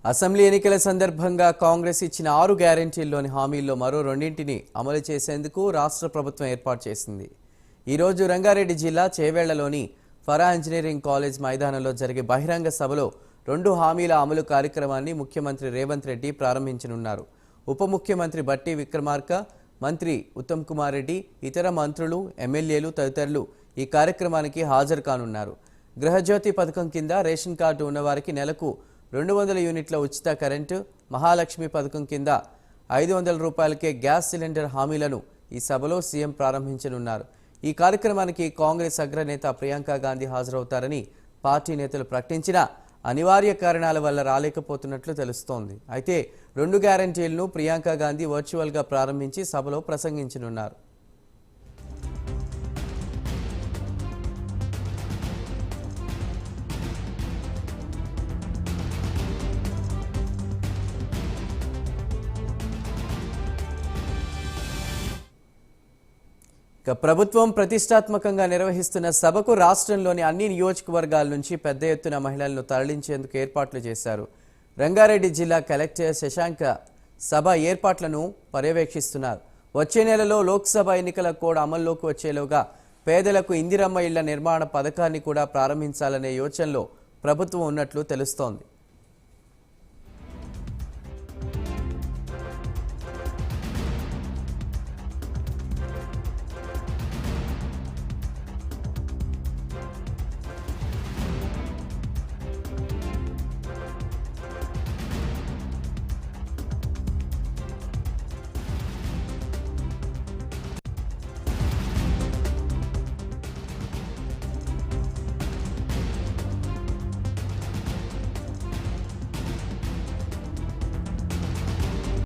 Assembly ఎన్నికల సందర్భంగా కాంగ్రెస్ ఇచ్చిన 6 గ్యారెంటీల్లోని హామీల్లో మరో రెండింటిని అమలు చేసేందుకు రాష్ట్ర ప్రభుత్వం ఏర్పాటు చేసింది. ఈ రోజు రంగారెడ్డి జిల్లా చేవేళ్లలోని ఫరా ఇంజనీరింగ్ కాలేజ్ మైదానంలో జరిగే బహిరంగ సభలో 2 హామీల అమలు కార్యక్రమాన్ని ముఖ్యమంత్రి రేవంత్ రెడ్డి ప్రారంభించనున్నారు. ఉప ముఖ్యమంత్రి బట్టి విక్రమార్క, మంత్రి ఉత్తమ్ కుమార్ రెడ్డి, ఇతర మంత్రులు, ఎమ్మెల్యేలు తదితరులు ఈ కార్యక్రమానికి హాజరు కానున్నారు. గృహజ్యోతి పథకం కింద రేషన్ కార్డు ఉన్నవారికి నెలకు 200 యూనిట్ల ఉచిత కరెంటు, మహాలక్ష్మి పథకం కింద 500 రూపాయలకే గ్యాస్ సిలిండర్ హామీలను ఈ సభలో సీఎం ప్రారంభించనున్నారు. ఈ కార్యక్రమానికి కాంగ్రెస్ అగ్రనేత ప్రియాంక గాంధీ హాజరవుతారని పార్టీ నేతలు ప్రకటించినా అనివార్య కారణాల వల్ల రాలేకపోతున్నట్లు తెలుస్తోంది. అయితే 2 గ్యారెంటీలను ప్రియాంక గాంధీ వర్చువల్గా ప్రారంభించి సభలో ప్రసంగించనున్నారు. ప్రభుత్వం ప్రతిష్టాత్మకంగా నిర్వహిస్తున్న సభకు రాష్ట్రంలోని అన్ని నియోజకవర్గాల నుంచి పెద్ద ఎత్తున మహిళలను తరలించేందుకు ఏర్పాట్లు చేశారు. రంగారెడ్డి జిల్లా కలెక్టర్ శశాంక సభ ఏర్పాట్లను పర్యవేక్షిస్తున్నారు. వచ్చే నెలలో లోక్సభ ఎన్నికల కోడ్ అమల్లోకి వచ్చేలోగా పేదలకు ఇందిరమ్మ ఇళ్ల నిర్మాణ పథకాన్ని కూడా ప్రారంభించాలనే యోచనలో ప్రభుత్వం ఉన్నట్లు తెలుస్తోంది.